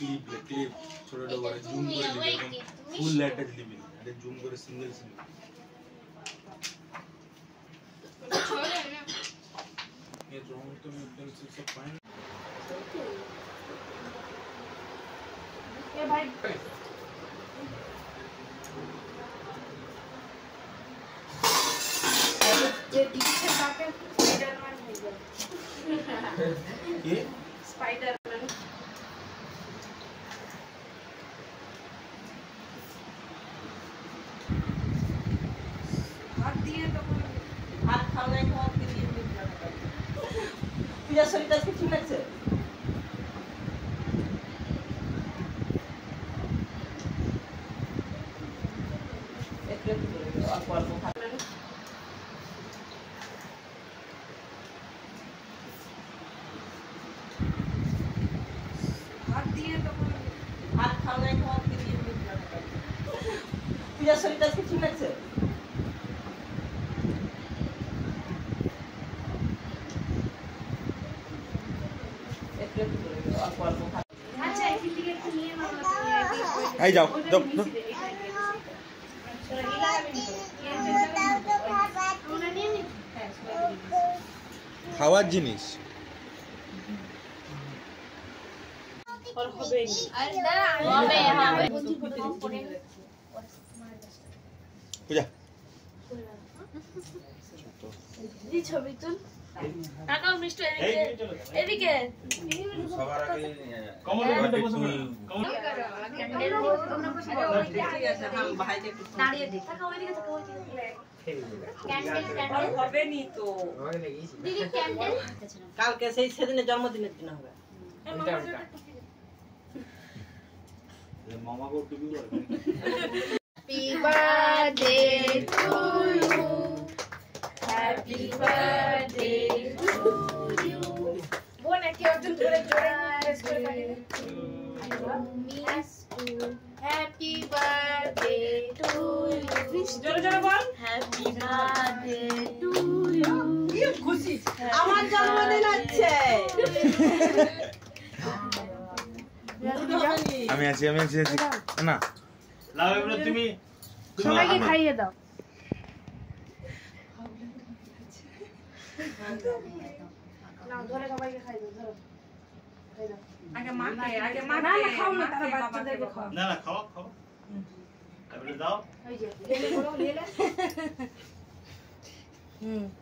Clip ছোট বড় zoom করে দিবি ফুল লাইটটা দিবি না এটা জুম করে সিঙ্গেল छोड़े ना ये ड्रोन तो मैं पेंसिल से फाइन ये भाई ये पीछे काटे स्पाइडरमैन है ये स्पाइडरमैन हाथ दिए तो हाथ खाना है हाथ के लिए भी लगता है पूजा शरीर का ठीक लगছে एक रख दो और पर को हाथ दिए तो हाथ खाना है हाथ के लिए भी लगता है पूजा शरीर का ठीक लगছে अच्छा इसलिए तो ये मामला आई जाओ दो খাওয়ার জিনিস और হবে নি अरे दादा হবে হবে পূজা জি ছবি তুল তাকাও মিষ্টি এদিকে সবার আগে কমল ক্যান্ডেল তোমরা বসে ঠিক আছে हम भाई के দাঁড়িয়ে দেখ তাকাও এদিকে তাকাও এদিকে ক্যান্ডেল और হবে নি তো দিদি ক্যান্ডেল কাল কে সেই সেদিনে জন্মদিনের দিন হবে মামা কো টুপি বল Happy birthday to you. Happy birthday to you. बोल एक अर्जुन थोड़े जोरे प्रेस कर miss to Happy birthday to you. जोरे जोरे बोल Happy birthday to you. কি খুশি আমার জন্মদিন আছে আমি আছি না লাও এগুলো তুমি সবাইকে খাইয়ে দাও না ধরে সবাইকে খাইয়ে দাও ধরো খাইয়ে দাও আগে মাকে না না খাও না তারা বাচ্চাদেরকে খাও না না খাও খাও এবারে দাও ওই যে লেলে বলো লেলে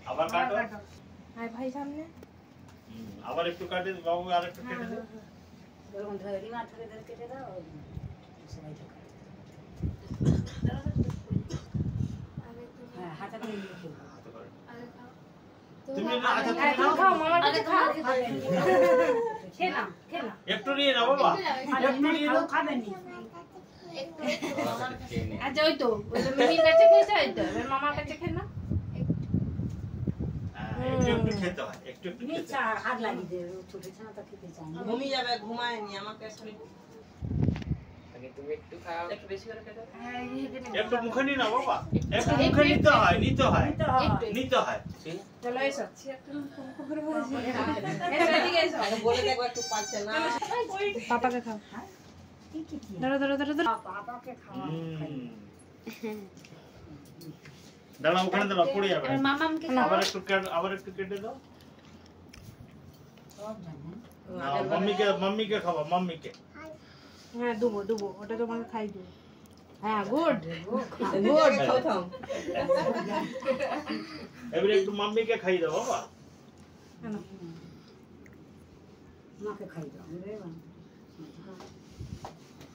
আবার কাটো হ্যাঁ ভাই সামনে আবার একটু কাটে বাবু আর একটু কেটে দাও গরম ধরে রিমা ধরে ধরে কেটে দাও সবাই খাও হ্যাঁ হাতে করে নিয়ে খেও হাতে করে আরে খাও তুমি না আচ্ছা হ্যাঁ তুমি খাও মামার কাছে খাও খেলা একটু নিয়ে নাও বাবা একটু নিয়ে নাও খাবে নি আচ্ছা ওই তো মিমির কাছে খেয়েছে ওই তো এবার মামার কাছে খেয়ে না একটু একটু খেতে হয় একটু একটু খেতে নিচা হাত লাগি দে ছোট ছানাটা খেতে চায় না ঘুমি যাবে ঘুমায়নি আমাকে শরীর আগে তুমি একটু খাও একটু বেশি করে খেতে হ্যাঁ একটু মুখে নিয়ে নাও বাবা একটু মুখে নিতে হয় নিতে হয় চলো এসো এদিকে এসো আগে বলে দেখো একটু পাচ্ছে না পাপাকে খাও ধরো ধরো ধরো ধরো পাপাকে খাও দাঁড়াও ওখানে দাঁড়াও পড়ে যাবে এবার মামামকে আবার একটু কেটে দাও সব জানে না মাম্মিকে খাওয়া মাম্মিকে হ্যাঁ দুবো ওটা তোমাকে খাই দেবো হ্যাঁ গুড গুড খাও থাম এবারে একটু মাম্মিকে খাইয়ে দাও বাবা মাকে খাই দাও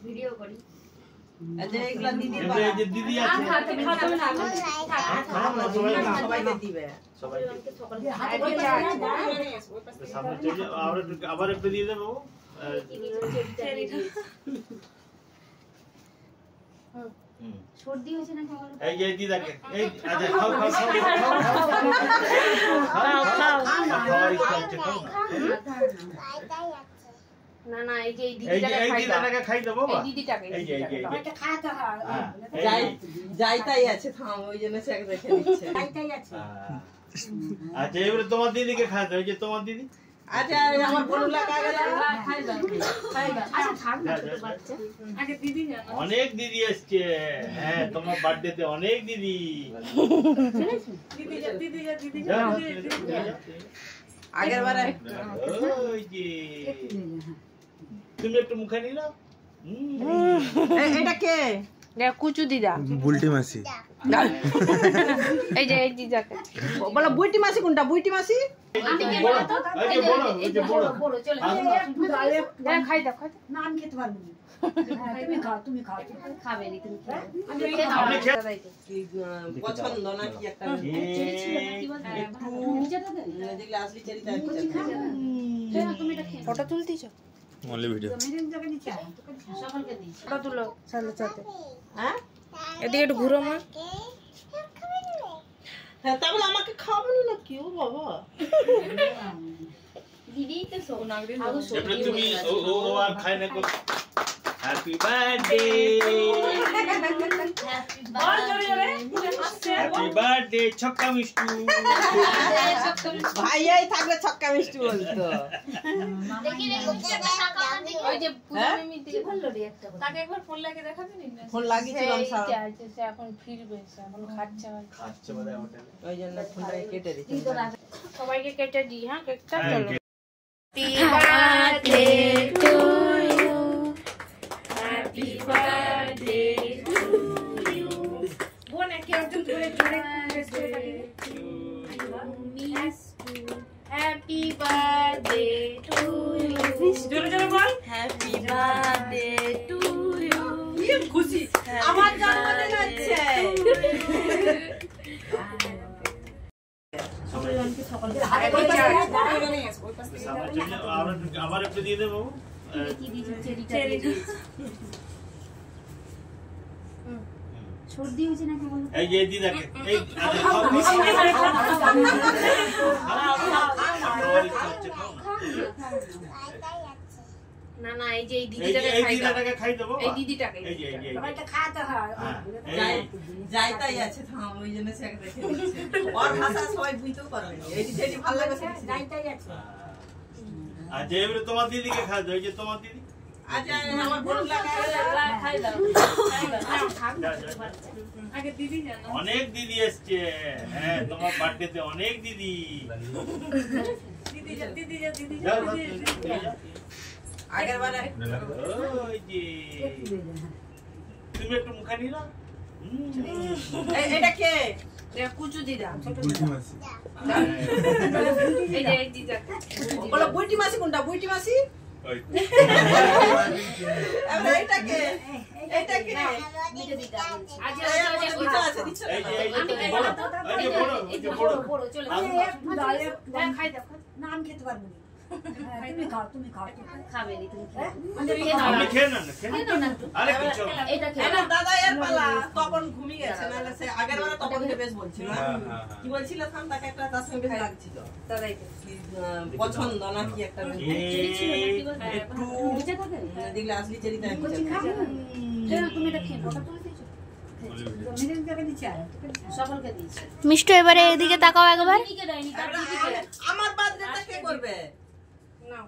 ভিডিও করি আচ্ছা এইগুলা দিদি এবারে এই যে দিদি আছে খাতে না সবাইকে দিবে সবাইকে সকালে সামনে চলে আবার একটু দিয়ে দেবো সর্দি হয়েছে না সকালে এই যে দিদাকে এই আচ্ছা খাও খাওয়ার ইচ্ছা হচ্ছে খাও না না এই যে এই দিদাটাকে খাই দাও বাবা এই দিদিটাকে এই যে এটা খাওয়াতে হয় যাই যাইতাই আছে থাম ওই জন্য সে রেখে দিচ্ছে যাইতাই আছে আচ্ছা এবারে তোমার দিদিকে খাওয়াতে ওই যে তোমার দিদি আচ্ছা আমার বড় লাগা গেল খাই দাও আচ্ছা থাক না ছোট বাচ্চা আগে দিদি জানো অনেক দিদি এসছে হ্যাঁ তোমার বার্থডেতে অনেক দিদি দিদি আগের বারে ওই যে তুমি একটু মুখে নিলা এটা কে কুচু দিদা বুলটি মাসি এই যে এই দিদাকে বলো বুইটি মাসি কোনটা বুইটি মাসি বড় চলে খাই দাও না আমি খেতে পারবো না তুমি খাও খাবে নি তুমি পছন্দ না কি একটা যেগুলো আসলি চেরিটা ফটো তুলতেছ অনলি ভিডিও সকলকে দিই ফটো তুলো চলো চলো হ্যাঁ এদিকে একটু ঘুরো মা হ্যাঁ তাহলে আমাকে খাওয়াবো না কি ও বাবা দিদি তো সোনাগরি এবারে তুমি ও আর খাই না কর হ্যাপি বার্থডে হ্যাপি বার্থডে ছক্কা মিষ্টু ভাই এই থাকলে ছক্কা মিষ্টি বলতো ওই যে পুজোর দিকে বললো রে একটা তাকে একবার ফোন লাগিয়ে দেখাবি না ফোন লাগিয়েছিলাম স্যার সে এখন ফিরবে এখন খাচ্ছে খাচ্ছে বোধহয় হোটেলে ওই জন্য ফোনটা কেটে দিচ্ছি সবাইকে কেটে দিই হ্যাঁ কেকটা চলো Happy birthday to you. বোন একে একজন জোরে জোরে Happy birthday to you. জোরে জোরে বল হ্যাপি বার্থডে টু ইউ কি খুশি আমার জন্মদিন আছে আবার একটু দিয়ে দেবো সর্দি হয়েছে নাকি বলো এই যে দিদাকে এই না না এই যে এই দিদিটাকে খাই দাও খাই দেবো এই দিদিটাকে এই যে এটা খাতে হয় যাইতাই আছে থাম ওই জন্য সে রেখে দিচ্ছে ওর ভাষা সবাই বুঝতেও পারে এই যেটি ভালো লাগে যাইতাই আছে আর যে এবারে তোমার দিদিকে খাই দাও এই যে তোমার দিদি আচ্ছা আমার বড় লাগা খাই দাও আগে দিদি জানো অনেক দিদি এসছে হ্যাঁ তোমার বার্থডেতে অনেক দিদি যাও, যাও। আগের বারে ওই যে তুমি একটু মুখে নিলা এটা কে কুচু দিদা বুলটি মাসি এই যে এই দিদা বলো বুইটি মাসি কোনটা বুইটি মাসি ওই এটা কে এটা কে দিদা দিদা বলছি আজ দিচ্ছ আছে দিচ্ছ এই যে এই যে বড় এই যে বড় এই যে বড় বড় চলে খাই দাও না আমি খেতে পারবো না তুমি খাও খাবে নি তুমি আমি খেয়ে না খেয়ে না আরে কিছু এটা খেয়ে না দাদা এর পালা তখন ঘুমিয়ে গেছে নালে সে আগের বারে তখন বেশ বলছিল হ্যাঁ কি বলছিল থাম তাকে একটা তার সঙ্গে বেশ লাগছিল দাদাই পছন্দ না কি একটা একটু দেখলে আসলি চেরিটা তুমি এটা খেয়ে ফটো তুলে দিয়েছো সকলকে দিয়েছি মিষ্টু এবারে এদিকে তাকাও একবার দিদিকে দেয়নি তার দিদিকে আমার বার্থডেটা কে করবে নাও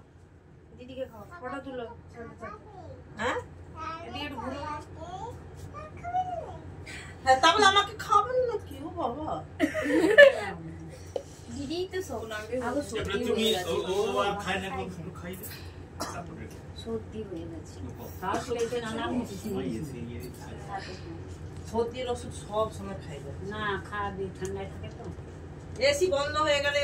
দিদিকে খাও ফটো তুলো হ্যাঁ এদিকে একটু ঘুরো হ্যাঁ তাহলে আমাকে খাবেন না কি ও বাবা দিদি তো সোনাগরি এবারে তুমি ও আর খাই না একটু খাই দাও তারপরে সর্দি হয়ে গেছে তার প্লেটে নানা সর্দির ওষুধ সব সময় খাই না খাবি ঠান্ডায় থাকে তো এসি বন্ধ হয়ে গেলে